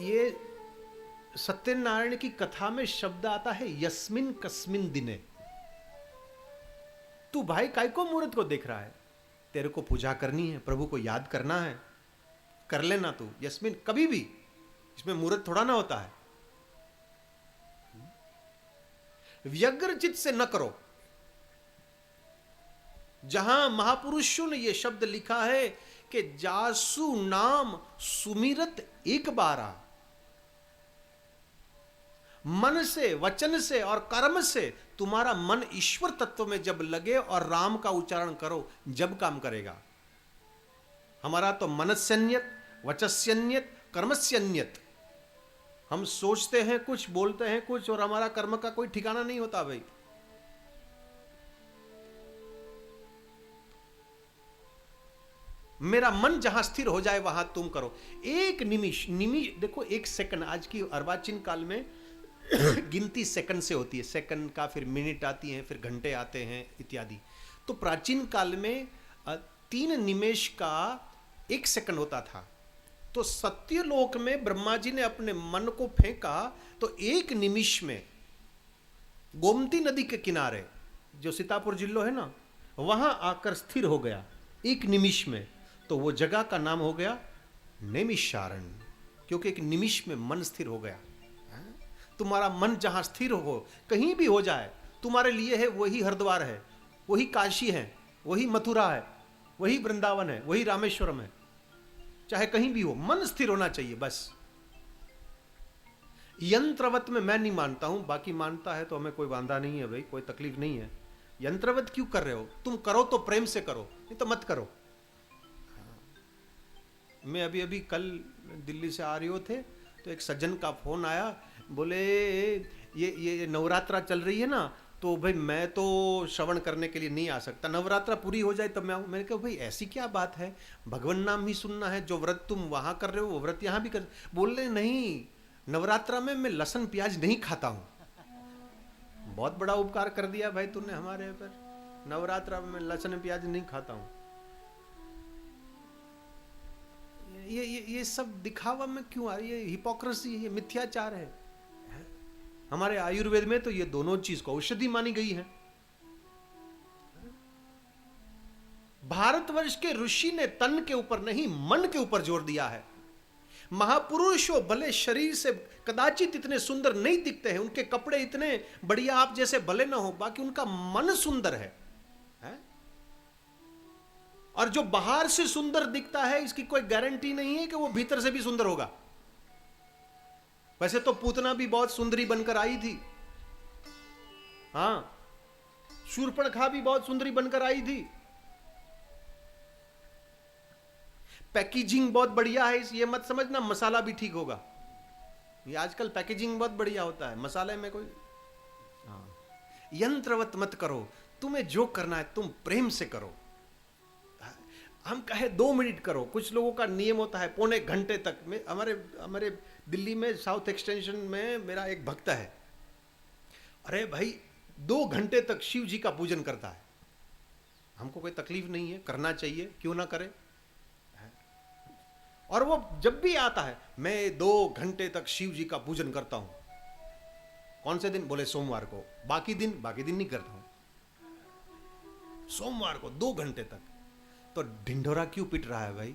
ये सत्यनारायण की कथा में शब्द आता है यस्मिन कस्मिन दिने। तू भाई काय को मुहूर्त को देख रहा है? तेरे को पूजा करनी है, प्रभु को याद करना है, कर लेना तू यस्मिन, कभी भी। इसमें मुहूर्त थोड़ा ना होता है। व्यग्र चित्त से न करो। जहां महापुरुषों ने यह शब्द लिखा है कि जासु नाम सुमिरत एक बारा, मन से, वचन से और कर्म से तुम्हारा मन ईश्वर तत्व में जब लगे और राम का उच्चारण करो, जब काम करेगा। हमारा तो मनस्यन्यत, वचस्यन्यत, कर्मस्यन्यत। हम सोचते हैं कुछ, बोलते हैं कुछ, और हमारा कर्म का कोई ठिकाना नहीं होता भाई। मेरा मन जहां स्थिर हो जाए वहां तुम करो। एक निमिष देखो, एक सेकंड, आज की अर्वाचीन काल में गिनती सेकंड से होती है। सेकंड का फिर मिनट आती हैं, फिर घंटे आते हैं इत्यादि। तो प्राचीन काल में 3 निमेष का 1 सेकंड होता था। तो सत्यलोक में ब्रह्मा जी ने अपने मन को फेंका तो 1 निमिष में गोमती नदी के किनारे, जो सीतापुर जिलो है ना, वहां आकर स्थिर हो गया 1 निमिष में। तो वो जगह का नाम हो गया नैमिषारण्य, क्योंकि 1 निमिष में मन स्थिर हो गया। तुम्हारा मन जहां स्थिर हो, कहीं भी हो जाए, तुम्हारे लिए है वही हरिद्वार है, वही काशी है, वही मथुरा है, वही वृंदावन है, वही रामेश्वरम है। चाहे कहीं भी हो, मन स्थिर होना चाहिए बस। यंत्रवत में मैं नहीं मानता हूं, बाकी मानता है तो हमें कोई वांदा नहीं है भाई, कोई तकलीफ नहीं है। यंत्रवत क्यों कर रहे हो? तुम करो तो प्रेम से करो, नहीं तो मत करो। मैं अभी कल दिल्ली से आ रहे हो थे तो एक सज्जन का फोन आया, बोले ये नवरात्रा चल रही है ना, तो भाई मैं तो श्रवण करने के लिए नहीं आ सकता, नवरात्रा पूरी हो जाए तब मैं आऊँ। मैंने कहा भाई ऐसी क्या बात है, भगवान नाम ही सुनना है, जो व्रत तुम वहाँ कर रहे हो वो व्रत यहाँ भी कर। बोल रहे नहीं, नवरात्रा में मैं लहसुन प्याज नहीं खाता हूँ। बहुत बड़ा उपकार कर दिया भाई तूने हमारे पर, नवरात्रा में लहसुन प्याज नहीं खाता हूँ। ये सब दिखावा में क्यों आ रही है? हिपोक्रेसी है, ये मिथ्याचार है। हमारे आयुर्वेद में तो ये दोनों चीज को औषधि मानी गई है। भारतवर्ष के ऋषि ने तन के ऊपर नहीं, मन के ऊपर जोर दिया है। महापुरुषों भले शरीर से कदाचित इतने सुंदर नहीं दिखते हैं, उनके कपड़े इतने बढ़िया आप जैसे भले ना हो, बाकी उनका मन सुंदर है? और जो बाहर से सुंदर दिखता है, इसकी कोई गारंटी नहीं है कि वो भीतर से भी सुंदर होगा। वैसे तो पूतना भी बहुत सुंदरी बनकर आई थी, हाँ, शूर्पणखा भी बहुत सुंदरी बनकर आई थी। पैकेजिंग बहुत बढ़िया है, ये मत समझना मसाला भी ठीक होगा। ये आजकल पैकेजिंग बहुत बढ़िया होता है, मसाले में कोई, हाँ। यंत्रवत मत करो, तुम्हें जो करना है तुम प्रेम से करो। हम कहे 2 मिनट करो, कुछ लोगों का नियम होता है पौने घंटे तक में। हमारे दिल्ली में साउथ एक्सटेंशन में मेरा एक भक्त है, अरे भाई 2 घंटे तक शिव जी का पूजन करता है। हमको कोई तकलीफ नहीं है, करना चाहिए, क्यों ना करे। और वो जब भी आता है, मैं 2 घंटे तक शिव जी का पूजन करता हूं। कौन से दिन? बोले सोमवार को। बाकी दिन नहीं करता हूं। सोमवार को 2 घंटे तक। तो ढिंढोरा क्यों पिट रहा है भाई?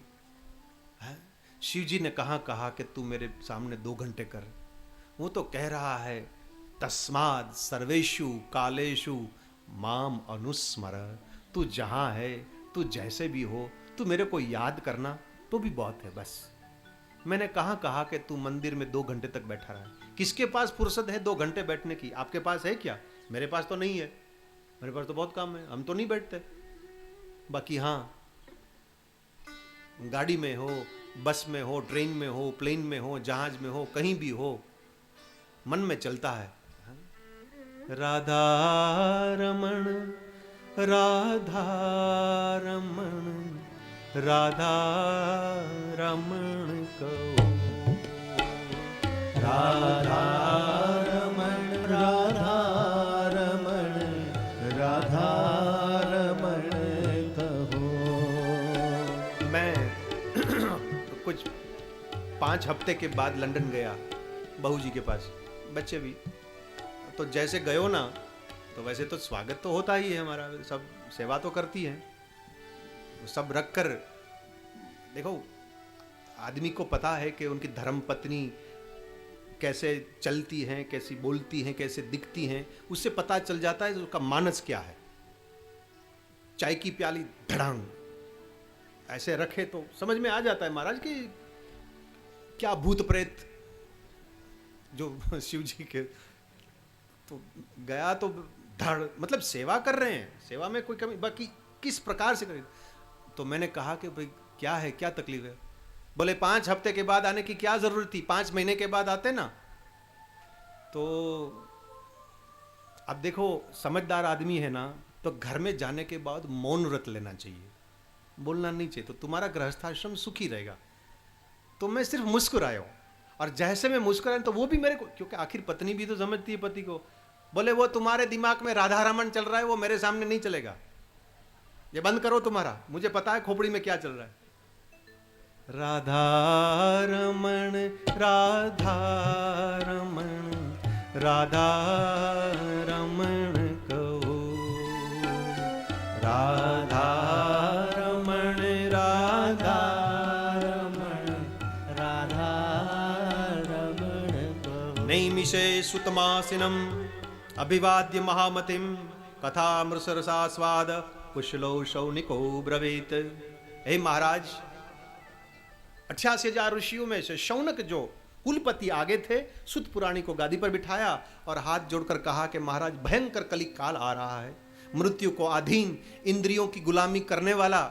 शिव जी ने कहा कि तू मेरे सामने 2 घंटे कर। वो तो कह रहा है तस्माद सर्वेषु कालेषु माम अनुस्मर। तू जहां है, तू जैसे भी हो, तू मेरे को याद करना तो भी बहुत है बस। मैंने कहा कि तू मंदिर में 2 घंटे तक बैठा रहा है। किसके पास फुर्सत है 2 घंटे बैठने की? आपके पास है क्या? मेरे पास तो नहीं है, मेरे पास तो बहुत काम है, हम तो नहीं बैठते। बाकी हाँ, गाड़ी में हो, बस में हो, ट्रेन में हो, प्लेन में हो, जहाज में हो, कहीं भी हो, मन में चलता है राधा रमण राधा रमण राधा रमण कहो, राधा रमण राधा रमण राधा रमण कहो। मैं कुछ 5 हफ्ते के बाद लंदन गया बहू जी के पास, बच्चे भी। तो जैसे गयो ना, तो वैसे तो स्वागत तो होता ही है हमारा, सब सेवा तो करती है, सब रख कर। देखो, आदमी को पता है कि उनकी धर्म पत्नी कैसे चलती हैं, कैसी बोलती हैं, कैसे दिखती हैं, उससे पता चल जाता है उसका मानस क्या है। चाय की प्याली धड़ांग ऐसे रखे तो समझ में आ जाता है महाराज कि क्या भूत प्रेत जो शिव जी के। तो गया तो धड़, मतलब सेवा कर रहे हैं, सेवा में कोई कमी, बाकी किस प्रकार से करें। तो मैंने कहा कि भाई क्या है, क्या तकलीफ है? बोले 5 हफ्ते के बाद आने की क्या जरूरत थी, 5 महीने के बाद आते ना। तो अब देखो, समझदार आदमी है ना, तो घर में जाने के बाद मौन व्रत लेना चाहिए, बोलना नहीं चाहिए, तो तुम्हारा गृहस्थाश्रम सुखी रहेगा। तो मैं सिर्फ मुस्कुराया हूं, और जैसे मैं मुस्कुराया तो वो भी मेरे को, क्योंकि आखिर पत्नी भी तो समझती है पति को। बोले वो तुम्हारे दिमाग में राधा रमन चल रहा है, वो मेरे सामने नहीं चलेगा, ये बंद करो तुम्हारा, मुझे पता है खोपड़ी में क्या चल रहा है। राधा रमन राधा रमन राधा रमन कहो, राधा रमन राधा रमन राधा रमन कहो। नैमिषे सुतमासिनम अभिवाद्य महामतिम कथामृतरसास्वाद कुशलो शौनिको ब्रवीत। हे महाराज, 88,000 ऋषियों में से शौनक जो कुलपति आगे थे, सुत पुराणी को गादी पर बिठाया और हाथ जोड़कर कहा कि महाराज भयंकर कलिक काल आ रहा है, मृत्यु को अधीन इंद्रियों की गुलामी करने वाला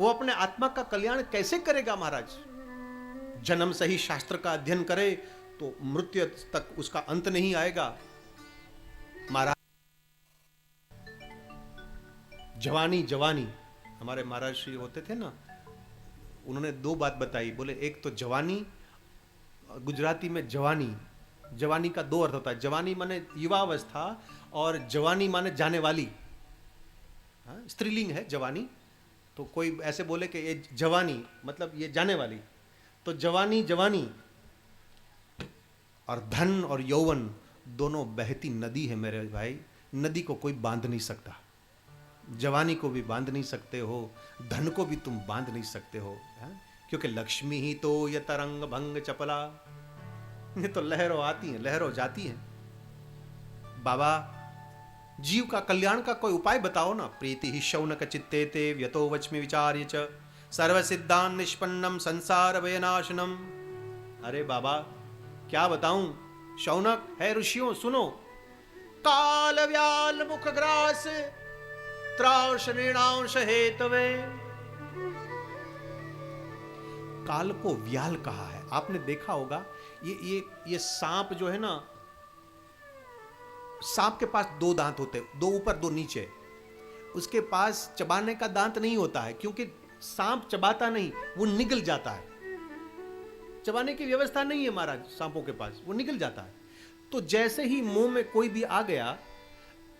वो अपने आत्मा का कल्याण कैसे करेगा महाराज? जन्म से ही शास्त्र का अध्ययन करे तो मृत्यु तक उसका अंत नहीं आएगा। महाराज जवानी जवानी, हमारे महाराज श्री होते थे ना, उन्होंने 2 बात बताई। बोले एक तो जवानी, गुजराती में जवानी, जवानी का 2 अर्थ होता है। जवानी माने युवावस्था और जवानी माने जाने वाली, स्त्रीलिंग है जवानी। तो कोई ऐसे बोले कि ये जवानी मतलब ये जाने वाली, तो जवानी जवानी। और धन और यौवन दोनों बहती नदी है मेरे भाई, नदी को कोई बांध नहीं सकता। जवानी को भी बांध नहीं सकते हो, धन को भी तुम बांध नहीं सकते हो, क्योंकि लक्ष्मी ही तो ये तरंग भंग चपला, ये तो लहरों आती हैं लहरों जाती हैं। बाबा जीव का कल्याण का कोई उपाय बताओ ना। प्रीति ही शौनक चित्ते ते व्यतो वच्मि विचार्य च सर्व सिद्धांत निष्पन्नम संसार वयनाशनम। अरे बाबा क्या बताऊं, शौनक है ऋषियों सुनो। काल व्याल मुख ग्रास त्राशनीणांश हेतवे। काल को व्याल कहा है, आपने देखा होगा ये सांप जो है ना, सांप के पास 2 दांत होते हैं, 2 ऊपर 2 नीचे। उसके पास चबाने का दांत नहीं होता है, क्योंकि सांप चबाता नहीं, वो निगल जाता है। चबाने की व्यवस्था नहीं है महाराज सांपों के पास, वो निगल जाता है। तो जैसे ही मुंह में कोई भी आ गया,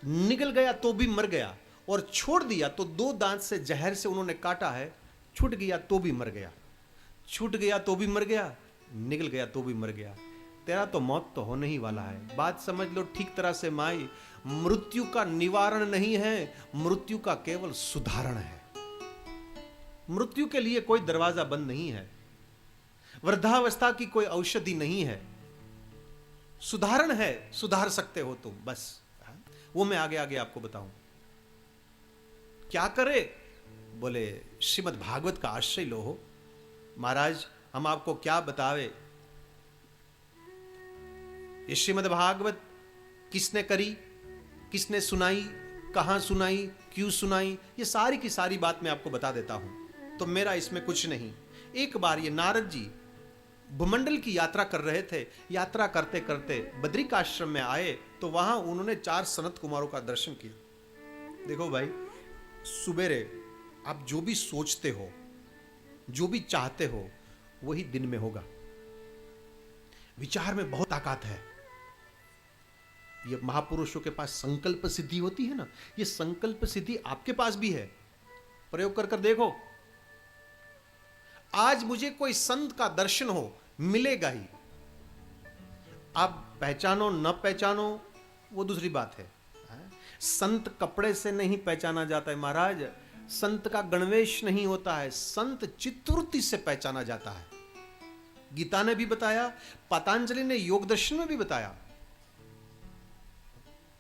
निगल गया तो भी मर गया, और छोड़ दिया तो 2 दांत से जहर से उन्होंने काटा है, छूट गया तो भी मर गया, छूट गया तो भी मर गया, निकल गया तो भी मर गया। तेरा तो मौत तो होने ही वाला है। बात समझ लो ठीक तरह से माई, मृत्यु का निवारण नहीं है, मृत्यु का केवल सुधारण है। मृत्यु के लिए कोई दरवाजा बंद नहीं है, वृद्धावस्था की कोई औषधि नहीं है, सुधारण है, सुधार सकते हो तुम, बस वो मैं आगे आगे आपको बताऊं। क्या करे? बोले श्रीमद् भागवत का आश्रय लो हो। महाराज हम आपको क्या बतावे, ये श्रीमद् भागवत किसने करी, किसने सुनाई, कहां सुनाई, क्यों सुनाई, ये सारी की सारी बात मैं आपको बता देता हूं। तो मेरा इसमें कुछ नहीं। एक बार ये नारद जी भूमंडल की यात्रा कर रहे थे, यात्रा करते करते बद्रिकाश्रम में आए, तो वहां उन्होंने 4 सनत कुमारों का दर्शन किया। देखो भाई, सुबेरे आप जो भी सोचते हो, जो भी चाहते हो, वही दिन में होगा। विचार में बहुत ताकत है। ये महापुरुषों के पास संकल्प सिद्धि होती है ना, ये संकल्प सिद्धि आपके पास भी है। प्रयोग कर कर देखो। आज मुझे कोई संत का दर्शन हो, मिलेगा ही। आप पहचानो न पहचानो वो दूसरी बात है। संत कपड़े से नहीं पहचाना जाता है महाराज, संत का गणवेश नहीं होता है, संत चित्तवृत्ति से पहचाना जाता है। गीता ने भी बताया, पतंजलि ने योग दर्शन में भी बताया,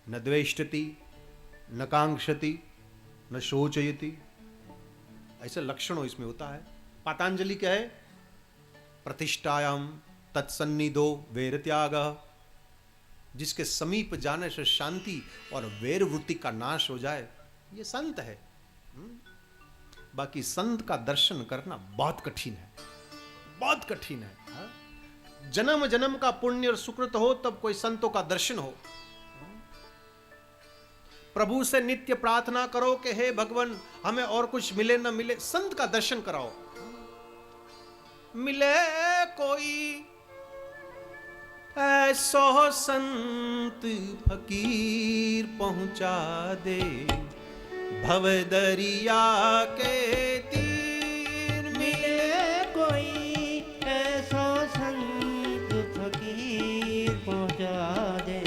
न द्वेष्टति न कांक्षति न शोचयति, ऐसे लक्षणों इसमें होता है। पतंजलि क्या है? प्रतिष्ठायाम तत्सन्निधो वैर त्याग, जिसके समीप जाने से शांति और वैर वृत्ति का नाश हो जाए, ये संत है। बाकी संत का दर्शन करना बहुत कठिन है, बहुत कठिन है। जन्म जन्म का पुण्य और सुकृत हो तब कोई संतों का दर्शन हो। प्रभु से नित्य प्रार्थना करो कि हे भगवान हमें और कुछ मिले न मिले, संत का दर्शन कराओ। मिले कोई ऐसो संत फकीर पहुंचा दे, भव दरिया के तीर। मिले कोई ऐसो संत फकीर पहुंचा दे,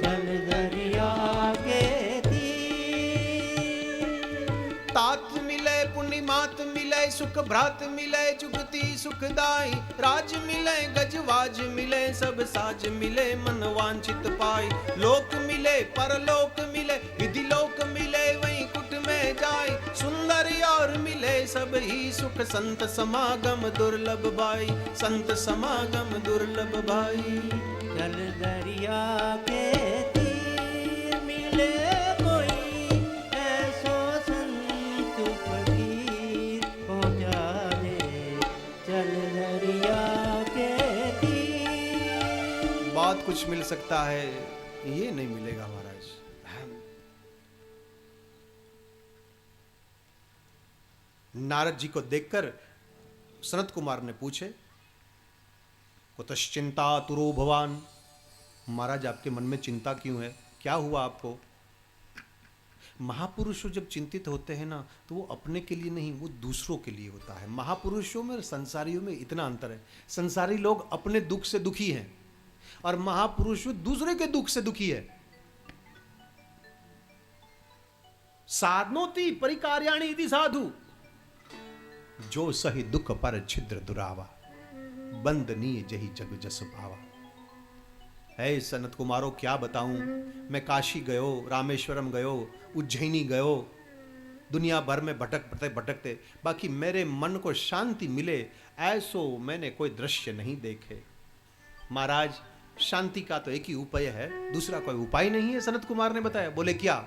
चल दरिया के तीर। तात मिले पुण्य मात मिले, सुख भ्रात मिले जुगति सुखदाई, राज मिले गजवाज मिले, सब साज मिले मन वांछित पाई। लोक मिले परलोक मिले, विधि लोक मिले वहीं कुट में जाए, सुंदर और मिले सब ही सुख, संत समागम दुर्लभ भाई, संत समागम दुर्लभ भाई। चल दरिया के तीर, मिले कोई ऐसो संत फकीर पहुंचा दे, चल दरिया के तीर। बहुत कुछ मिल सकता है, ये नहीं मिलेगा महाराज। नारद जी को देखकर सनत कुमार ने पूछे, कुतश्चिंता तुरो भवान, महाराज आपके मन में चिंता क्यों है, क्या हुआ आपको? महापुरुषों जब चिंतित होते हैं ना तो वो अपने के लिए नहीं, वो दूसरों के लिए होता है। महापुरुषों में और संसारियों में इतना अंतर है। संसारी लोग अपने दुख से दुखी हैं और महापुरुष दूसरे के दुख से दुखी है। साधनोति परिकार्याणि इति साधु, जो सही दुख पर छिद्र दुरावा, बंदनीय जही जग जस भावा। है सनत कुमारों क्या बताऊं, मैं काशी गयो, रामेश्वरम गयो, उज्जैनी गयो, दुनिया भर में भटकते भटकते, बाकी मेरे मन को शांति मिले ऐसो मैंने कोई दृश्य नहीं देखे। महाराज शांति का तो एक ही उपाय है, दूसरा कोई उपाय नहीं है। सनत कुमार ने बताया, बोले क्या?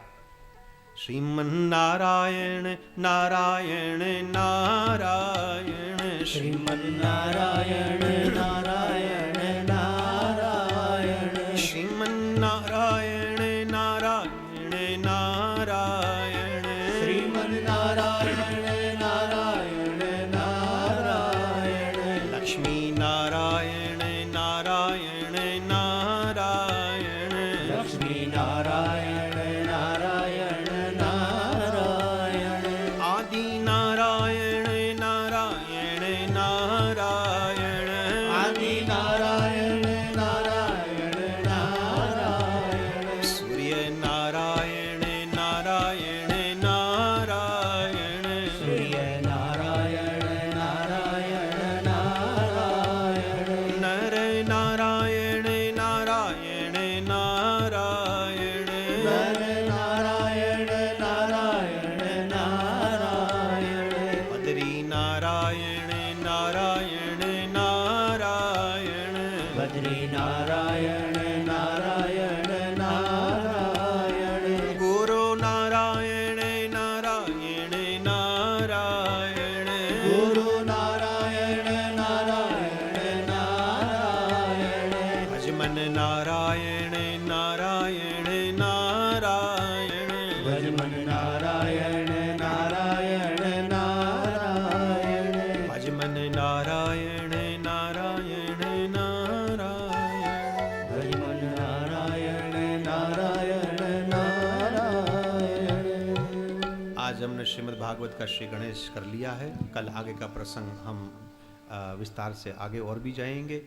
श्रीमन्नारायण नारायण नारायण, श्रीमन्नारायण नारायण नारायण, श्रीमन्नारायण नारायण नारायण, श्रीमन्नारायण नारायण नारायण, लक्ष्मी नारायण नारायण नारायण, लक्ष्मी नारायण नारायण नारायण, आदि नारायण नारायण नारायण, आदि नारायण नारायण नारायण, सूर्य नारायण नारायण नारायण, सूर्य नारायण नारायण नारायण, नर नारायण नारायण नारायण, नर नारायण नारायण नारायण, बद्री नारायण नारायण नारायण, बद्री नारायण नारायण नारायण, गुरु नारायण नारायण नारायण, गुरु नारायण नारायण नारायण, भजमन नारायण नारायण नारायण, भजमन नारायण नारायण नारायण, भजमन नारायण नारायण नारायण, श्रीमद् भागवत का श्री गणेश कर लिया है। कल आगे का प्रसंग हम विस्तार से आगे और भी जाएंगे।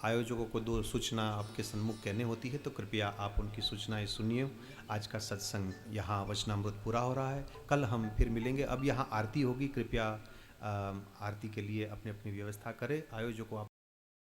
आयोजकों को 2 सूचना आपके सन्मुख कहने होती है, तो कृपया आप उनकी सूचनाएं सुनिए। आज का सत्संग यहाँ वचनामृत पूरा हो रहा है। कल हम फिर मिलेंगे। अब यहाँ आरती होगी, कृपया आरती के लिए अपनी अपनी व्यवस्था करें। आयोजकों